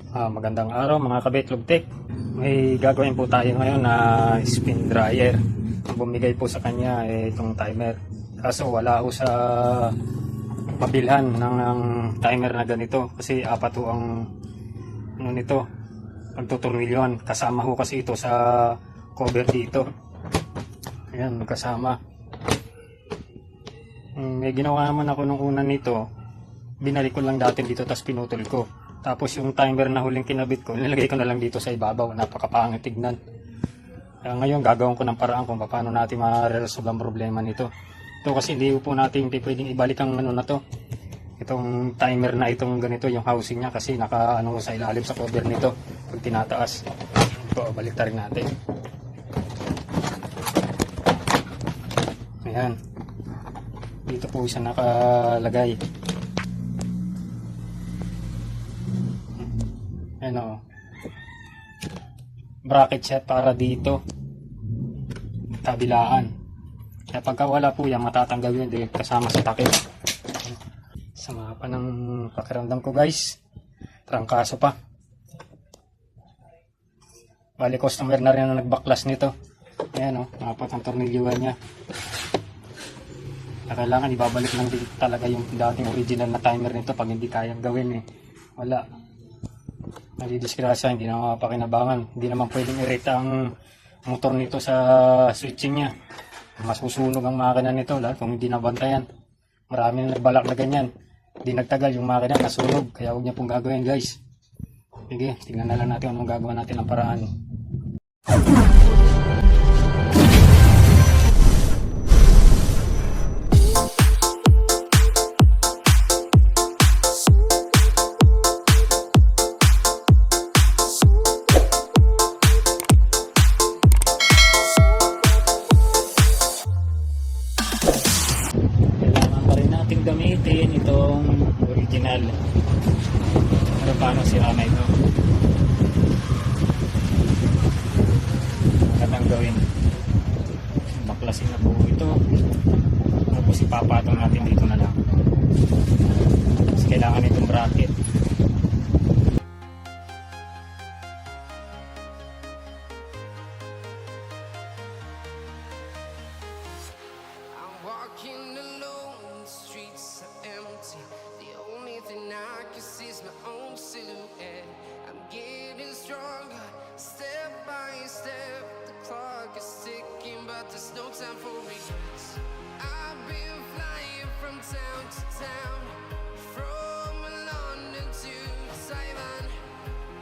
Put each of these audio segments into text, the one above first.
Magandang araw mga kabetlog tech. May gagawin po tayo ngayon na spin dryer. Bumigay po sa kanya itong timer. Kaso wala ko sa mabilhan ng timer na ganito kasi apat po ang ano nito, pagtutornilyon. Kasama ho kasi ito sa cover dito. Ayan, kasama. May ginawa naman ako nung una nito. Binalik ko lang dati dito tapos pinutol ko. Tapos yung timer na huling kinabit ko, nilagay ko na lang dito sa ibabaw. Napakapangit tignan. Ngayon gagawin ko ng paraan kung paano natin ma-resolve ang problema nito. Ito kasi hindi po natin pwedeng ibalik ang ano na to. Itong timer na itong ganito, yung housing niya kasi naka ano sa ilalim sa cover nito pag tinataas. Ito, balik ta rin natin. Ayan. Dito po isa nakalagay. Ano, bracket siya para dito kabilaan. Kaya pagka wala po yan, matatanggal yun dahil kasama sa takip. Sama pa ng pakiramdam ko guys, trangkaso pa. Bali customer na rin ang nagbaklas nito. Ayan o, apat ang tornilyuhan niya. Kailangan ibabalik lang din talaga yung dating original na timer nito pag hindi kayang gawin wala. Nalidisgrasya, hindi na mapakinabangan. Hindi naman pwedeng i-rate ang motor nito sa switching niya. Masusunog ang makina nito lahat kung hindi nabantayan. Marami na nagbalak na ganyan. Hindi nagtagal yung makina nasunog. Kaya huwag niya pong gagawin guys. Sige, tingnan na lang natin anong gagawa natin ng paraan. Gamitin itong original. Pero paano sira na ito? Magandang gawin. Baklasin na po ito. Tapos ipapatong natin dito na lang. Kasi kailangan itong bracket. There's no time for regrets. I've been flying from town to town, from London to Taiwan.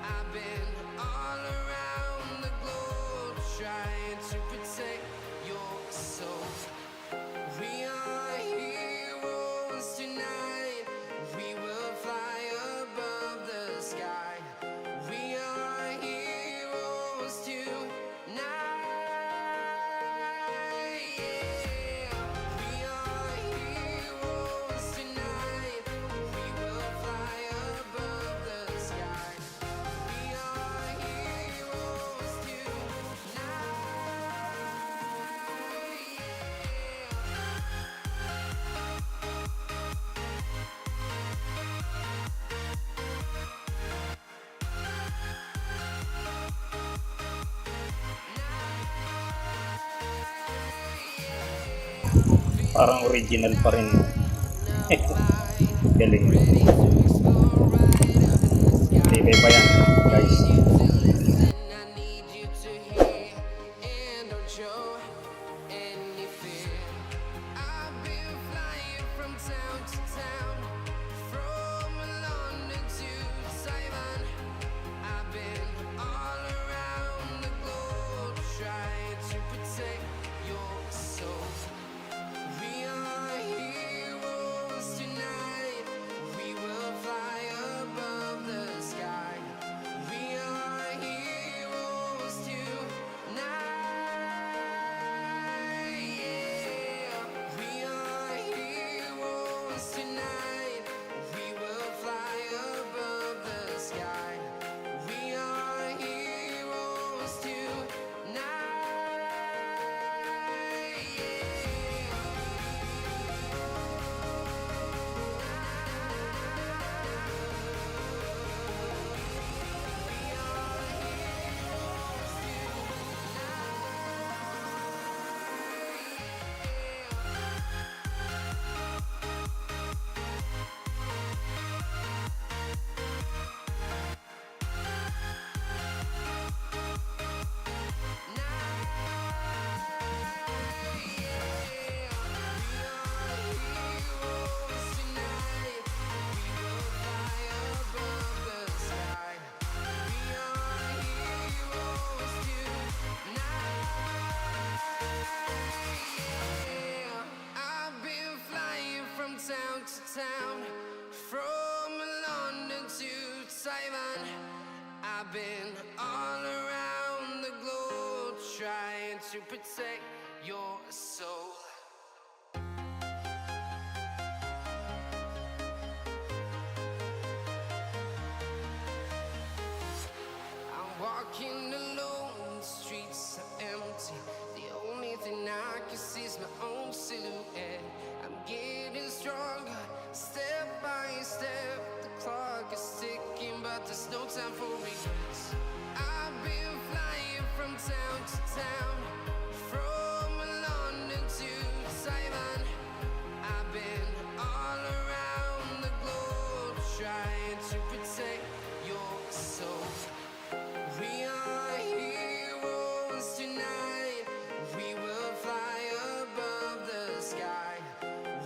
I've been all around the globe trying to protect your soul. We are heroes tonight. We will fly above the sky. We are heroes tonight. Parang original pa rin. Galing. Tibay pa yan guys. We are Taiwan. I've been all around the globe trying to protect your soul. I'm walking alone, the streets are empty. The only thing I can see is my own silhouette. I'm getting stronger, step by step. The clock is ticking, but there's no time for regrets. I've been flying from town to town, from London to Taiwan. I've been all around the globe trying to protect your soul. We are heroes tonight. We will fly above the sky.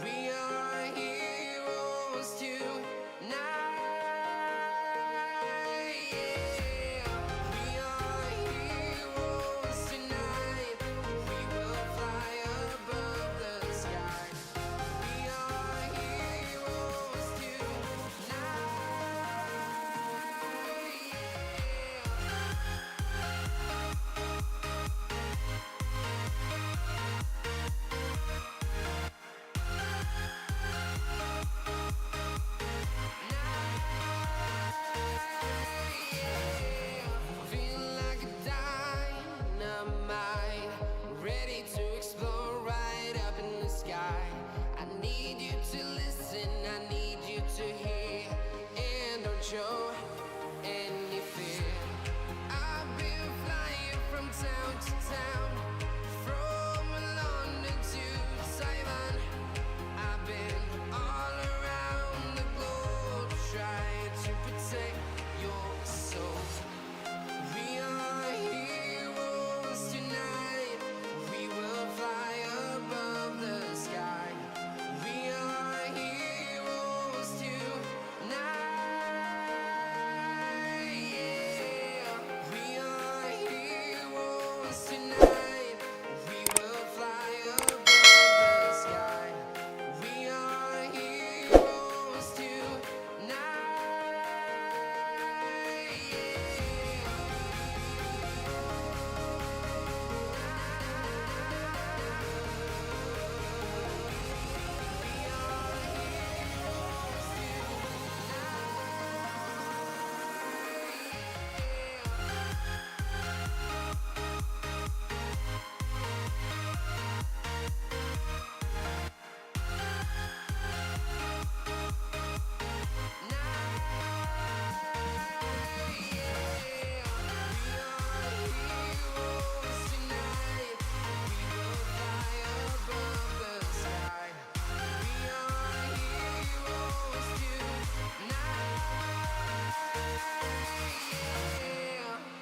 We are heroes tonight. Yeah. We are heroes tonight. We will fly above the sky. We are heroes tonight. Feel like a dynamite, ready to explode right up in the sky. I need you to listen, I need you to hear, and don't show any fear. I've been flying from town to town, from London to Taiwan. I've been all around the globe trying to protect your soul. We are heroes tonight. We will fly above the sky. We are heroes tonight. Yeah. We are heroes tonight. We will fly above the sky. We are heroes tonight.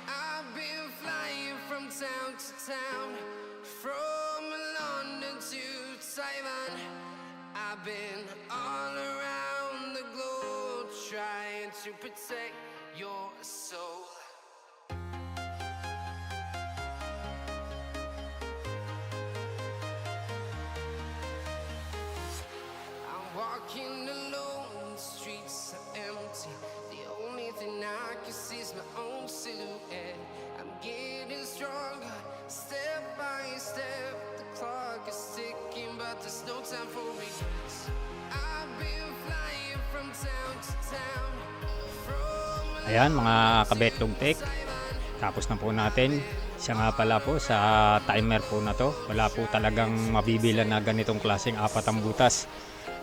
I've been flying from town to town, from London to Taiwan. I've been all around the globe trying to protect your soul. I'm walking alone, the streets are empty. The only thing I can see is my own silhouette. I'm getting stronger, step by step. The clock is ticking, but there's no time for regrets. I've been flying from town to town, from Ayan mga kabetlog tech, tapos na po natin. Siya nga pala po sa timer po na to, wala po talagang mabibilan na ganitong klaseng apat ang butas.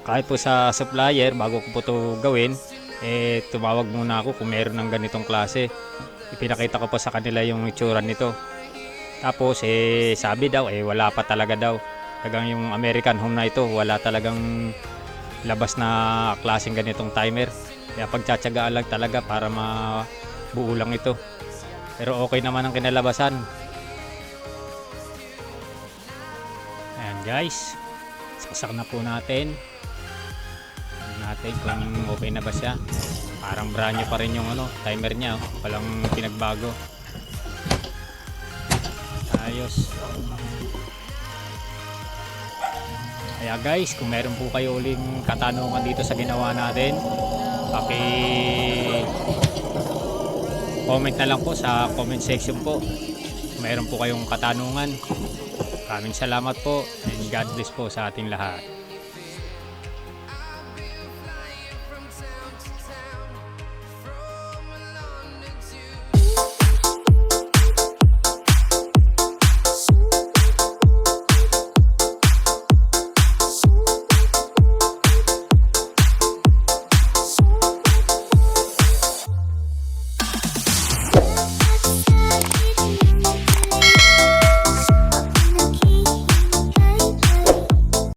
Kahit po sa supplier, bago ko po to gawin, tumawag muna ako kung meron ng ganitong klase. Ipinakita ko po sa kanila yung itsura nito. Tapos sabi daw wala pa talaga daw. Talagang yung American home na ito, wala talagang labas na klaseng ganitong timer. Kaya pagtsatsagaan lang talaga para mabuo lang ito. Pero okay naman ang kinalabasan. Ayan guys, saksak na po natin. Tignan natin kung okay na ba siya. Parang brand new pa rin yung timer niya, walang pinagbago. Ayos. Kaya guys, kung meron po kayo uling katanungan dito sa ginawa natin, Comment na lang po sa comment section po. Mayroon po kayong katanungan. Maraming salamat po and God bless po sa ating lahat.